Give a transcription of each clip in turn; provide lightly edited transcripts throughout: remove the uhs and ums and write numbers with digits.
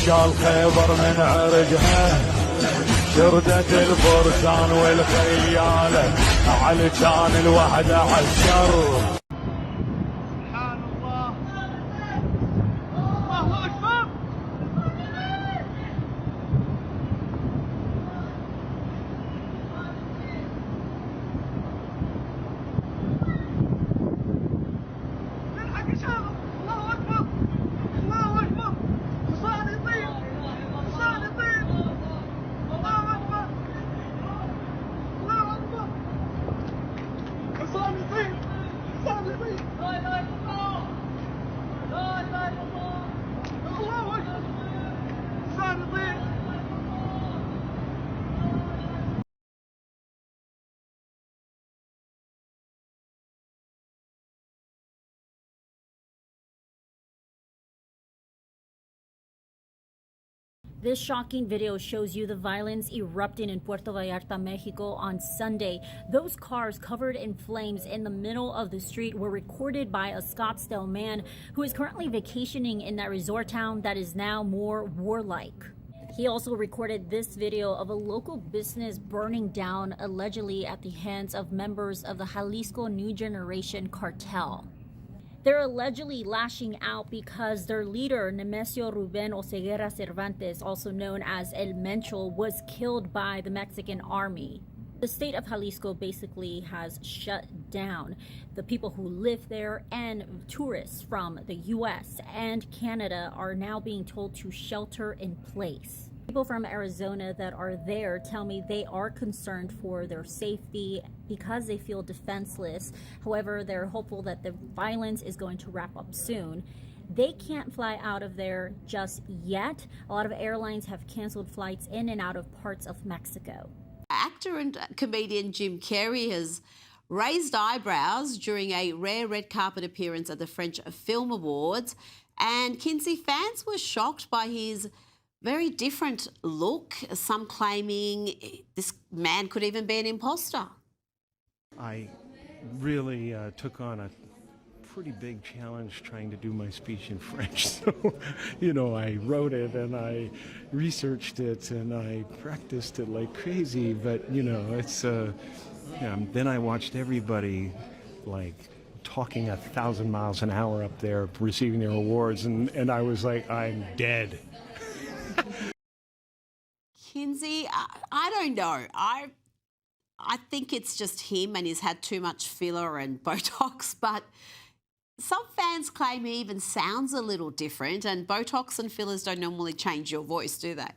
شال خيبر من عرجها شردة الفرسان والخيالة على كان الوحدة عالشر. سبحان الله الله أكبر. نلحق إن شاء الله. الله أكبر الله أكبر. حصان يطير حصان يطير. الله أكبر الله أكبر. حصان يطير حصان يطير. لا إله إلا الله لا إله إلا الله. الله أكبر حصان يطير. This shocking video shows you the violence erupting in Puerto Vallarta, Mexico on Sunday. Those cars covered in flames in the middle of the street were recorded by a Scottsdale man who is currently vacationing in that resort town that is now more warlike. He also recorded this video of a local business burning down, allegedly at the hands of members of the Jalisco New Generation cartel. They're allegedly lashing out because their leader, Nemesio Ruben Oseguera Cervantes, also known as El Mencho, was killed by the Mexican army. The state of Jalisco basically has shut down. The people who live there and tourists from the US and Canada are now being told to shelter in place. People from Arizona that are there tell me they are concerned for their safety because they feel defenseless. However, they're hopeful that the violence is going to wrap up soon. They can't fly out of there just yet. A lot of airlines have canceled flights in and out of parts of Mexico. Actor and comedian Jim Carrey has raised eyebrows during a rare red carpet appearance at the French Film Awards, and Kinsey fans were shocked by his very different look, some claiming this man could even be an imposter. I really took on a pretty big challenge trying to do my speech in French. So, I wrote it and I researched it and I practiced it like crazy. But, it's, then I watched everybody like talking 1,000 miles an hour up there receiving their awards. And I was like, I'm dead. Kinsey, I don't know. I think it's just him and he's had too much filler and Botox, but some fans claim he even sounds a little different, and Botox and fillers don't normally change your voice, do they?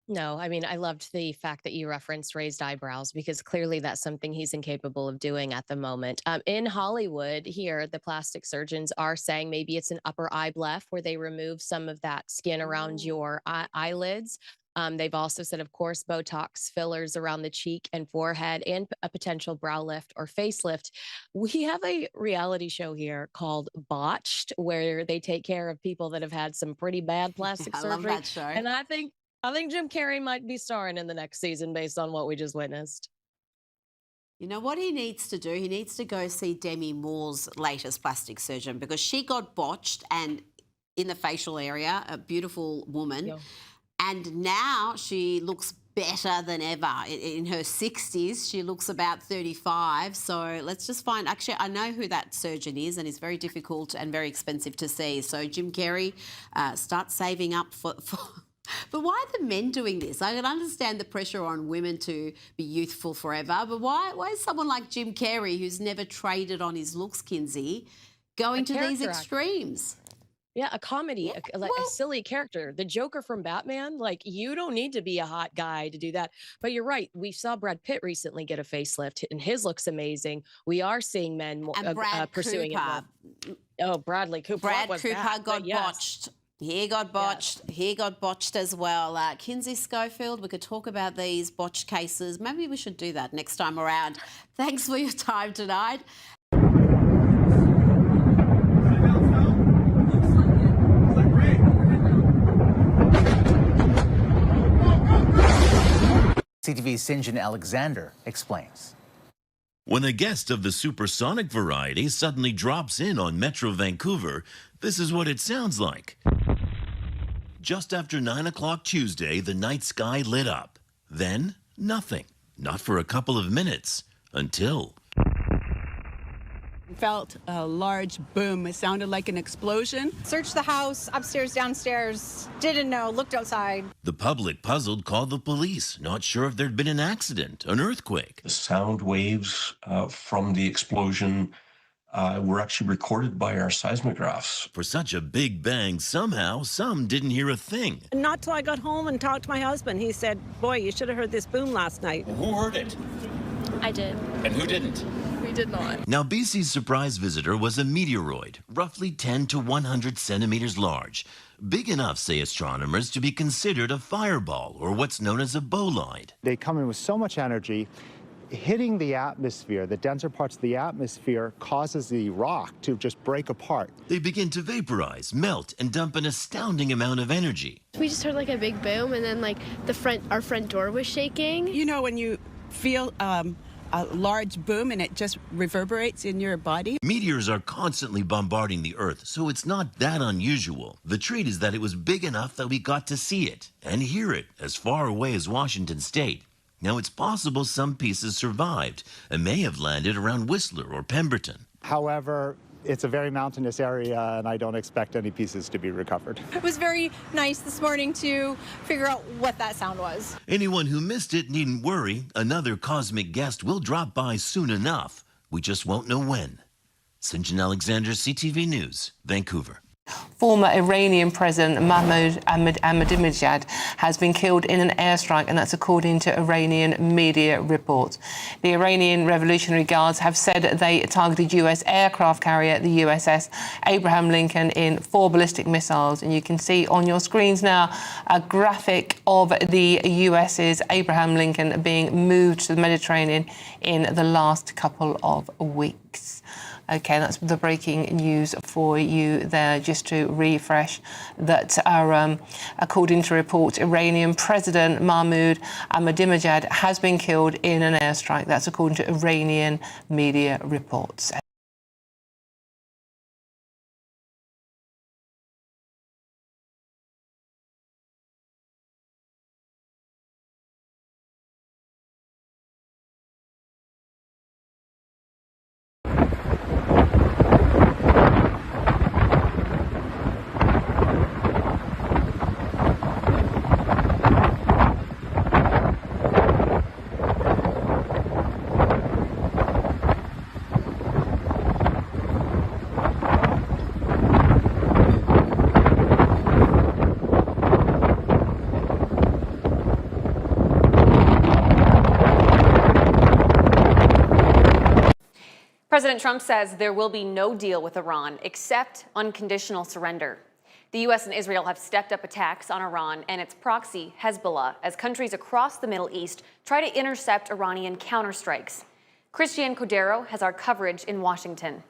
No, I mean, I loved the fact that you referenced raised eyebrows because clearly that's something he's incapable of doing at the moment. In Hollywood here, the plastic surgeons are saying maybe it's an upper eye bleph where they remove some of that skin around your eyelids. They've also said, of course, Botox fillers around the cheek and forehead and a potential brow lift or facelift. We have a reality show here called Botched where they take care of people that have had some pretty bad plastic surgery. I love that show. And I think Jim Carrey might be starring in the next season based on what we just witnessed. You know what he needs to do? He needs to go see Demi Moore's latest plastic surgeon because she got botched and in the facial area, a beautiful woman. Yeah. And now she looks better than ever. In her 60s, she looks about 35. So let's just find, actually, I know who that surgeon is and it's very difficult and very expensive to see. So Jim Carrey, start saving up for But why are the men doing this? I can understand the pressure on women to be youthful forever, but why is someone like Jim Carrey, who's never traded on his looks, Kinsey, going to these extremes? Yeah, a comedy, a silly character. The Joker from Batman, like, you don't need to be a hot guy to do that. But you're right. We saw Brad Pitt recently get a facelift, and his looks amazing. We are seeing men pursuing it. Oh, Bradley Cooper. Brad Cooper got botched. He got botched. Yes. He got botched as well. Kinsey Schofield, we could talk about these botched cases. Maybe we should do that next time around. Thanks for your time tonight. CTV's Sinjin Alexander explains. When a guest of the supersonic variety suddenly drops in on Metro Vancouver, this is what it sounds like. Just after 9 o'clock Tuesday, the night sky lit up. Then, nothing. Not for a couple of minutes. Until... Felt a large boom. It sounded like an explosion. Searched the house, upstairs, downstairs. Didn't know, looked outside. The public, puzzled, called the police, not sure if there'd been an accident, an earthquake. The sound waves from the explosion were actually recorded by our seismographs. For such a big bang, somehow, some didn't hear a thing. Not till I got home and talked to my husband. He said, boy, you should have heard this boom last night. Who heard it? I did. And who didn't? We did not. Now, BC's surprise visitor was a meteoroid, roughly 10 to 100 centimeters large. Big enough, say astronomers, to be considered a fireball, or what's known as a bolide. They come in with so much energy, hitting the atmosphere, the denser parts of the atmosphere, causes the rock to just break apart. They begin to vaporize, melt, and dump an astounding amount of energy. We just heard like a big boom, and then like our front door was shaking. You know when you feel a large boom and it just reverberates in your body? Meteors are constantly bombarding the Earth, so it's not that unusual. The treat is that it was big enough that we got to see it and hear it as far away as Washington State. Now, it's possible some pieces survived and may have landed around Whistler or Pemberton. However, it's a very mountainous area, and I don't expect any pieces to be recovered. It was very nice this morning to figure out what that sound was. Anyone who missed it needn't worry. Another cosmic guest will drop by soon enough. We just won't know when. St. John Alexander, CTV News, Vancouver. Former Iranian President Mahmoud Ahmadinejad has been killed in an airstrike, and that's according to Iranian media reports. The Iranian Revolutionary Guards have said they targeted US aircraft carrier, the USS Abraham Lincoln, in 4 ballistic missiles. And you can see on your screens now a graphic of the US's Abraham Lincoln being moved to the Mediterranean in the last couple of weeks. Okay, that's the breaking news for you there, just to refresh that according to reports, Iranian President Mahmoud Ahmadinejad has been killed in an airstrike. That's according to Iranian media reports. President Trump says there will be no deal with Iran except unconditional surrender. The U.S. and Israel have stepped up attacks on Iran and its proxy, Hezbollah, as countries across the Middle East try to intercept Iranian counterstrikes. Christiane Cordero has our coverage in Washington.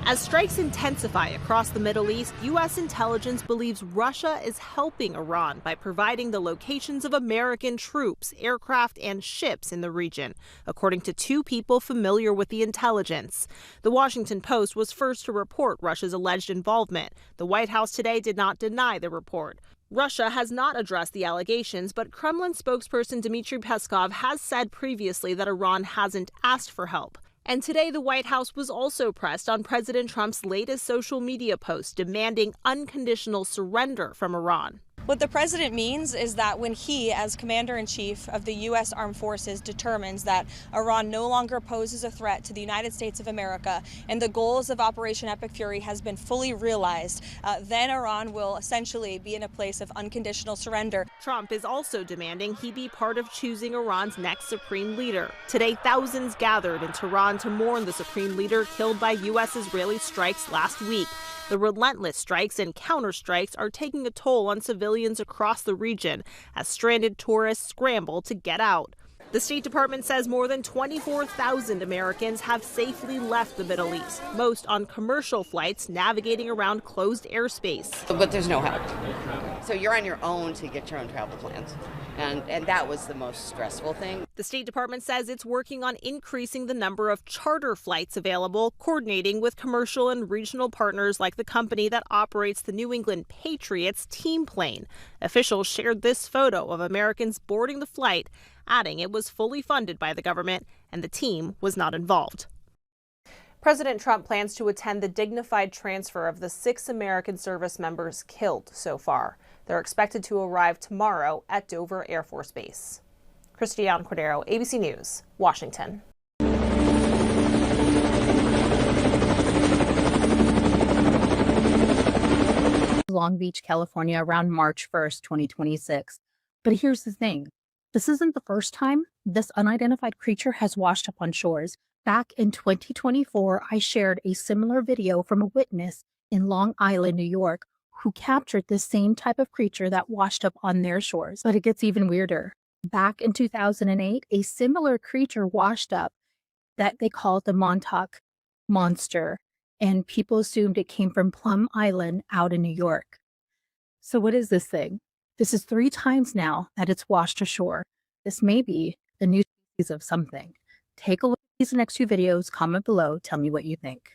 As strikes intensify across the Middle East, U.S. intelligence believes Russia is helping Iran by providing the locations of American troops, aircraft, and ships in the region, according to 2 people familiar with the intelligence. The Washington Post was first to report Russia's alleged involvement. The White House today did not deny the report. Russia has not addressed the allegations, but Kremlin spokesperson Dmitry Peskov has said previously that Iran hasn't asked for help. And today, the White House was also pressed on President Trump's latest social media post demanding unconditional surrender from Iran. What the president means is that when he, as commander-in-chief of the U.S. Armed Forces, determines that Iran no longer poses a threat to the United States of America and the goals of Operation Epic Fury has been fully realized, then Iran will essentially be in a place of unconditional surrender. Trump is also demanding he be part of choosing Iran's next supreme leader. Today, thousands gathered in Tehran to mourn the supreme leader killed by U.S.-Israeli strikes last week. The relentless strikes and counterstrikes are taking a toll on civilians across the region as stranded tourists scramble to get out. The State Department says more than 24,000 Americans have safely left the Middle East, most on commercial flights navigating around closed airspace. But there's no help. So you're on your own to get your own travel plans. And that was the most stressful thing. The State Department says it's working on increasing the number of charter flights available, coordinating with commercial and regional partners like the company that operates the New England Patriots team plane. Officials shared this photo of Americans boarding the flight, adding it was fully funded by the government and the team was not involved. President Trump plans to attend the dignified transfer of the 6 American service members killed so far. They're expected to arrive tomorrow at Dover Air Force Base. Cristian Cordero, ABC News, Washington. Long Beach, California, around March 1st, 2026. But here's the thing. This isn't the first time this unidentified creature has washed up on shores. Back in 2024, I shared a similar video from a witness in Long Island, New York, who captured this same type of creature that washed up on their shores. But it gets even weirder. Back in 2008, a similar creature washed up that they called the Montauk Monster, and people assumed it came from Plum Island out in New York. So what is this thing? This is 3 times now that it's washed ashore. This may be the new species of something. Take a look at these next 2 videos, comment below, tell me what you think.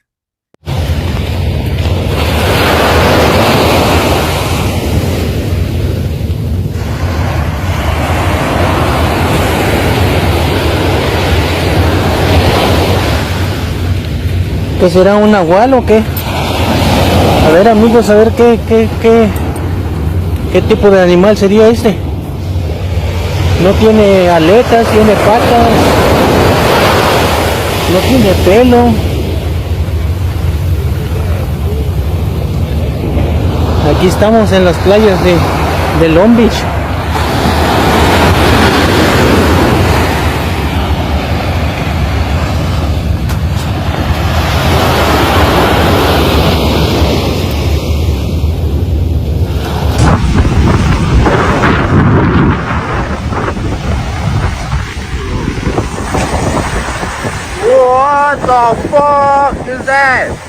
¿Qué será, un nahual o qué? A ver, amigos, a ver qué tipo de animal sería este. No tiene aletas, tiene patas, no tiene pelo. Aquí estamos en las playas de Long Beach. What the fuck is that?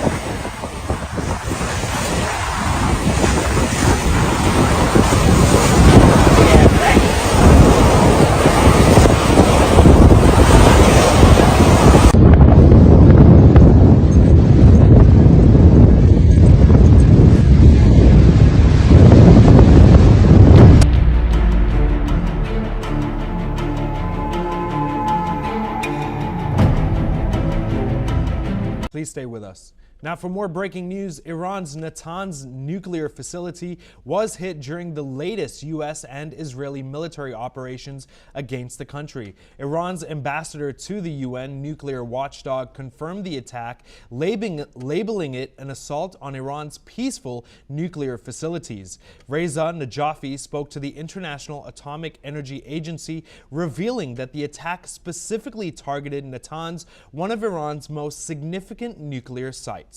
Please stay with us. Now for more breaking news, Iran's Natanz nuclear facility was hit during the latest U.S. and Israeli military operations against the country. Iran's ambassador to the UN nuclear watchdog confirmed the attack, labeling it an assault on Iran's peaceful nuclear facilities. Reza Najafi spoke to the International Atomic Energy Agency, revealing that the attack specifically targeted Natanz, one of Iran's most significant nuclear sites.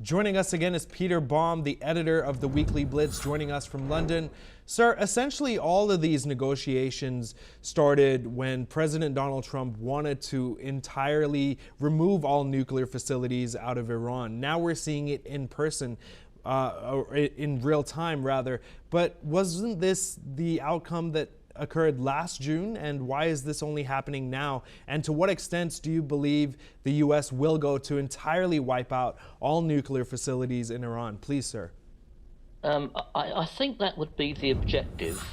Joining us again is Peter Baum, the editor of the Weekly Blitz, joining us from London. Sir, essentially all of these negotiations started when President Donald Trump wanted to entirely remove all nuclear facilities out of Iran. Now we're seeing it in person, or in real time rather. But wasn't this the outcome that occurred last June, and why is this only happening now? And to what extent do you believe the U.S. will go to entirely wipe out all nuclear facilities in Iran? Please, sir. I think that would be the objective,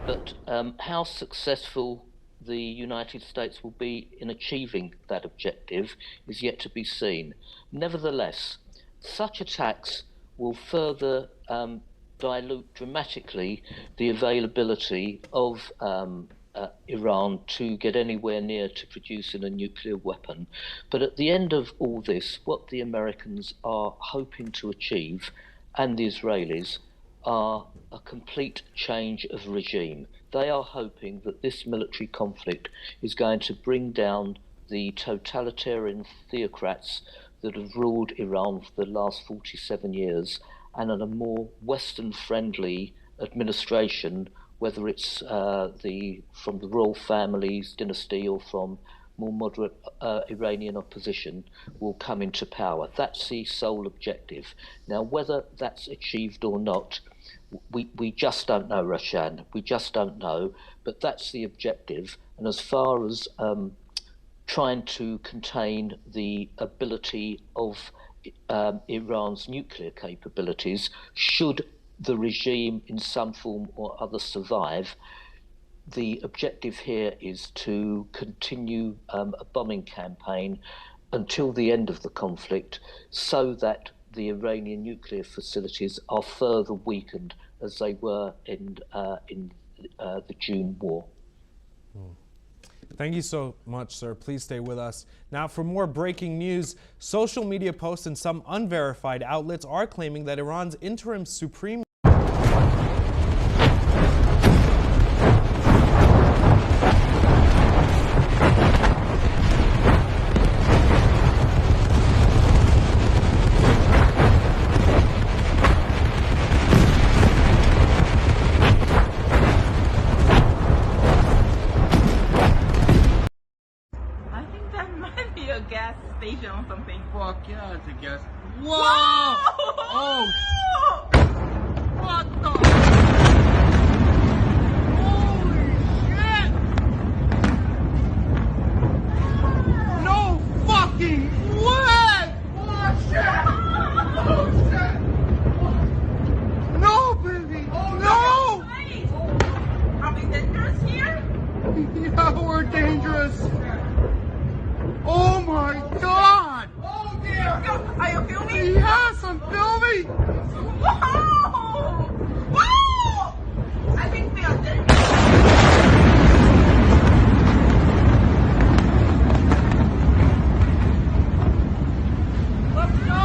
but how successful the United States will be in achieving that objective is yet to be seen. Nevertheless, such attacks will further dilute dramatically the availability of Iran to get anywhere near to producing a nuclear weapon. But at the end of all this, what the Americans are hoping to achieve, and the Israelis, are a complete change of regime. They are hoping that this military conflict is going to bring down the totalitarian theocrats that have ruled Iran for the last 47 years, and a more Western-friendly administration whether it's from the royal family's dynasty or from more moderate Iranian opposition, will come into power. That's the sole objective. Now, whether that's achieved or not, we just don't know, Roshan. We just don't know, but that's the objective. And as far as trying to contain the ability of Iran's nuclear capabilities, should the regime in some form or other survive, the objective here is to continue a bombing campaign until the end of the conflict, so that the Iranian nuclear facilities are further weakened as they were in the June war. Thank you so much, sir. Please stay with us. Now, for more breaking news, social media posts and some unverified outlets are claiming that Iran's interim supreme Fuck yeah, it's a guess. Whoa! Oh! What the? Holy shit! No fucking way! Oh shit! Oh shit! No, baby! Oh, no! Are we dangerous here? Yeah, we're dangerous. Oh my god! Oh dear! Are you filming? Yes, I'm filming! Wow! Wow! I think we are dead. Let's go!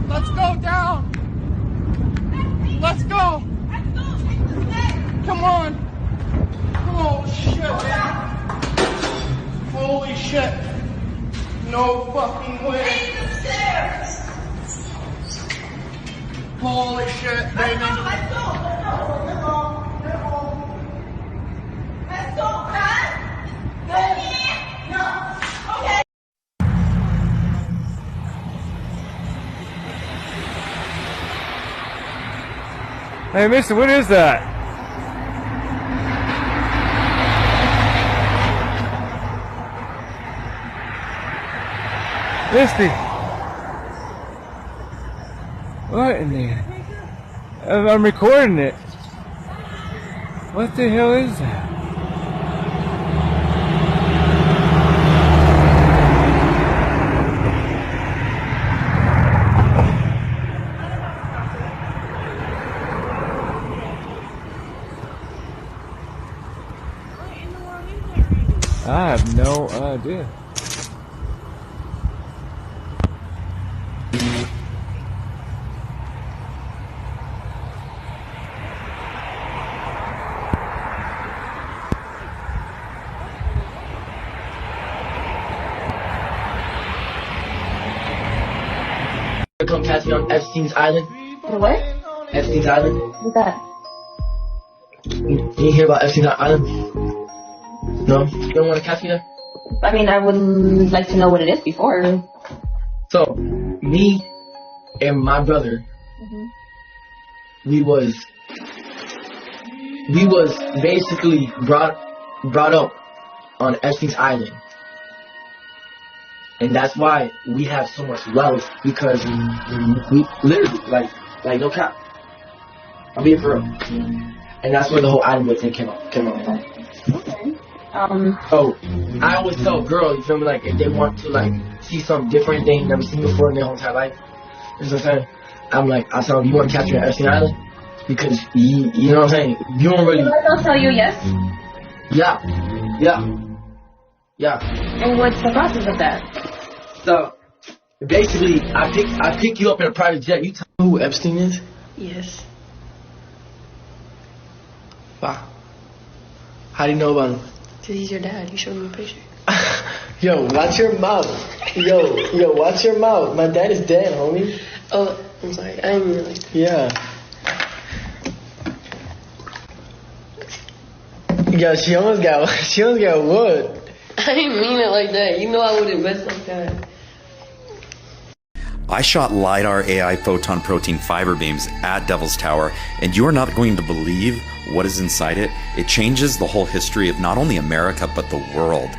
Let's go down! Let's go! Come on! Oh shit, man! Holy shit! No fucking way! Take the stairs! Holy shit, baby! Let's go! Let's go! Let's go, man! No! Okay! Hey, mister, what is that? Misty, what in there? I'm recording it. What the hell is that? I have no idea. Come catch me on Epstein's Island. What? Epstein's Island. What's that? You hear about Epstein's Island? No? You don't want to catch me there? I mean, I would like to know what it is before. So, me and my brother, we was basically brought up on Epstein's Island. And that's why we have so much wealth, because we literally, like no cap. I'm being for real. And that's where the whole island thing came up. Okay. Oh, I always tell girls, you feel me, like if they want to like see something different they ain't never seen before in their whole entire life, you know what I'm saying? I'm like, I tell them, you want to catch me at Epstein Island? Because you know what I'm saying? You don't really. They'll tell you yes. Yeah. And what's the process of that? So basically, I pick you up in a private jet. You tell me who Epstein is? Yes. Wow. How do you know about him? Because he's your dad. You showed me a picture. Yo, watch your mouth. Yo, watch your mouth. My dad is dead, homie. Oh, I'm sorry. I didn't realize. Yeah. Yo, she almost got wood. I didn't mean it like that. You know I wouldn't mess like that. I shot LiDAR AI photon protein fiber beams at Devil's Tower, and you are not going to believe what is inside it. It changes the whole history of not only America, but the world.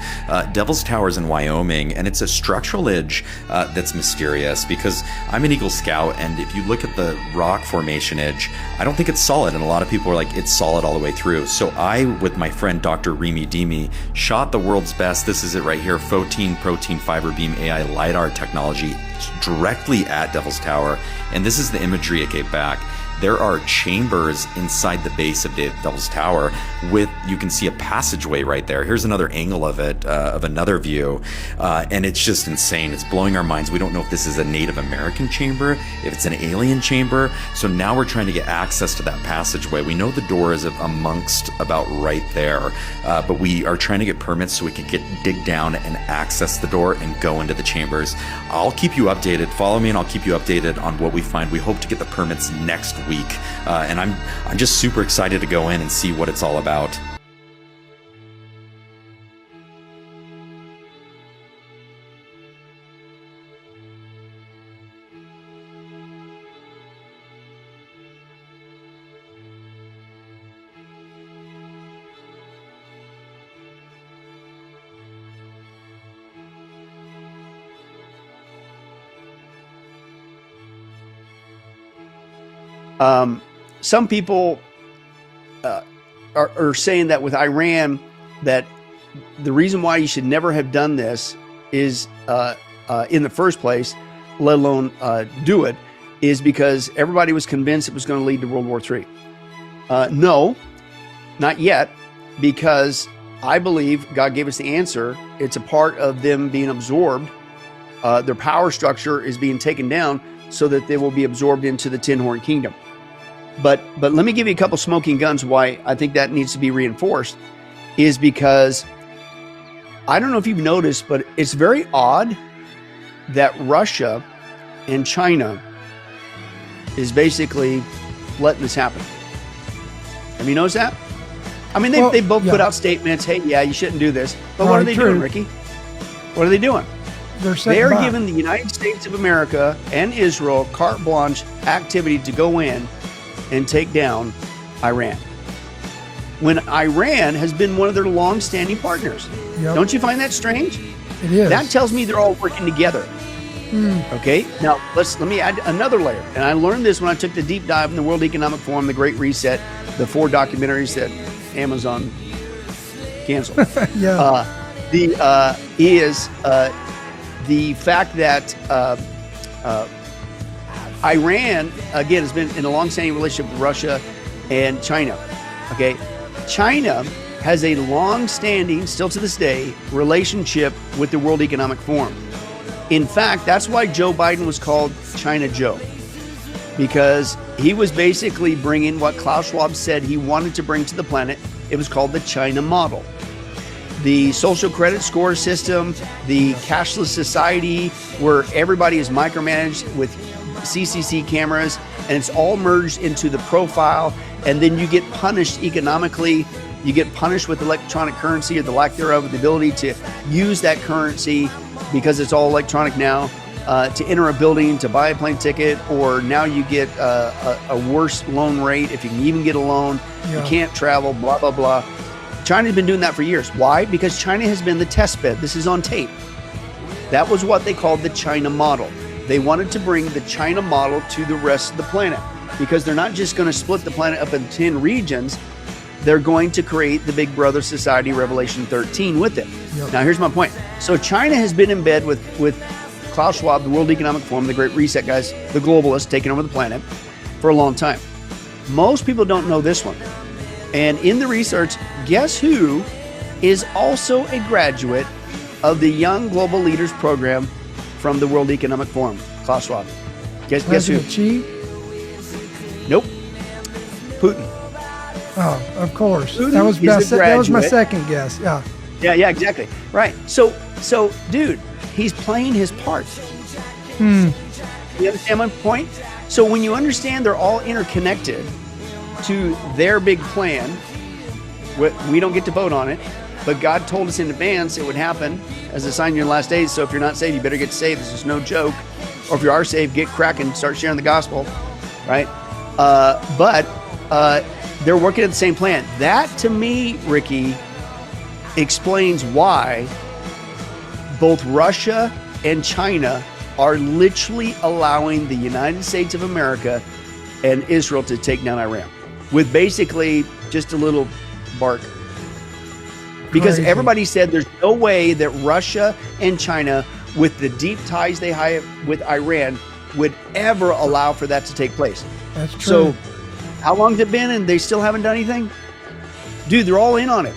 Devil's Tower is in Wyoming, and it's a structural edge that's mysterious because I'm an Eagle Scout, and if you look at the rock formation edge, I don't think it's solid, and a lot of people are like, it's solid all the way through. So I, with my friend Dr. Remy Demi, shot the world's best, this is it right here, photon protein fiber beam AI LiDAR technology directly at Devil's Tower, and this is the imagery it gave back. There are chambers inside the base of Devil's Tower with, you can see a passageway right there. Here's another angle of it, of another view, and it's just insane. It's blowing our minds. We don't know if this is a Native American chamber, if it's an alien chamber. So now we're trying to get access to that passageway. We know the door is amongst about right there, but we are trying to get permits so we can dig down and access the door and go into the chambers. I'll keep you updated. Follow me and I'll keep you updated on what we find. We hope to get the permits next week. And I'm just super excited to go in and see what it's all about. Some people are saying that with Iran, that the reason why you should never have done this is in the first place, let alone do it, is because everybody was convinced it was going to lead to World War III. No, not yet, because I believe God gave us the answer. It's a part of them being absorbed. Their power structure is being taken down so that they will be absorbed into the Tin Horn Kingdom. But let me give you a couple smoking guns why I think that needs to be reinforced, is because I don't know if you've noticed, but it's very odd that Russia and China is basically letting this happen. Have you noticed that? I mean, they both put out statements, hey, yeah, you shouldn't do this. But what are they doing, Ricky? What are they doing? They're giving the United States of America and Israel carte blanche activity to go in and take down Iran, when Iran has been one of their long-standing partners. Yep. Don't you find that strange? It is. That tells me they're all working together. Okay, now let me add another layer. And I learned this when I took the deep dive in the World Economic Forum, the Great Reset, the 4 documentaries that Amazon canceled. The fact that Iran, again, has been in a long-standing relationship with Russia and China. Okay, China has a long-standing, still to this day, relationship with the World Economic Forum. In fact, that's why Joe Biden was called China Joe, because he was basically bringing what Klaus Schwab said he wanted to bring to the planet. It was called the China model. The social credit score system, the cashless society where everybody is micromanaged with CCC cameras, and it's all merged into the profile, and then you get punished economically. You get punished with electronic currency or the lack thereof, the ability to use that currency because it's all electronic now, to enter a building, to buy a plane ticket, or now you get a worse loan rate if you can even get a loan. You can't travel, blah, blah, blah. China's been doing that for years. Why? Because China has been the test bed. This is on tape. That was what they called the China model. They wanted to bring the China model to the rest of the planet, because they're not just going to split the planet up in 10 regions. They're going to create the Big Brother Society Revelation 13 with it. Now, here's my point. So China has been in bed with Klaus Schwab, the World Economic Forum, the Great Reset guys, the globalists taking over the planet for a long time. Most people don't know this one. And in the research, guess who is also a graduate of the Young Global Leaders Program from the World Economic Forum? Klaus Schwab. Guess who? Xi? Nope. Putin. Oh, of course. Putin That was my second guess. Yeah, exactly. Right. So, dude, he's playing his part. You understand my point? So when you understand they're all interconnected to their big plan, We don't get to vote on it, but God told us in advance it would happen as a sign in your last days. So if you're not saved, you better get saved. This is no joke. Or if you are saved, get cracking, start sharing the gospel, right? But they're working at the same plan. That, to me, Ricky, explains why both Russia and China are literally allowing the United States of America and Israel to take down Iran with basically just a little bark. Because everybody said there's no way that Russia and China, with the deep ties they have with Iran, would ever allow for that to take place. That's true. So how long has it been and they still haven't done anything? Dude, they're all in on it.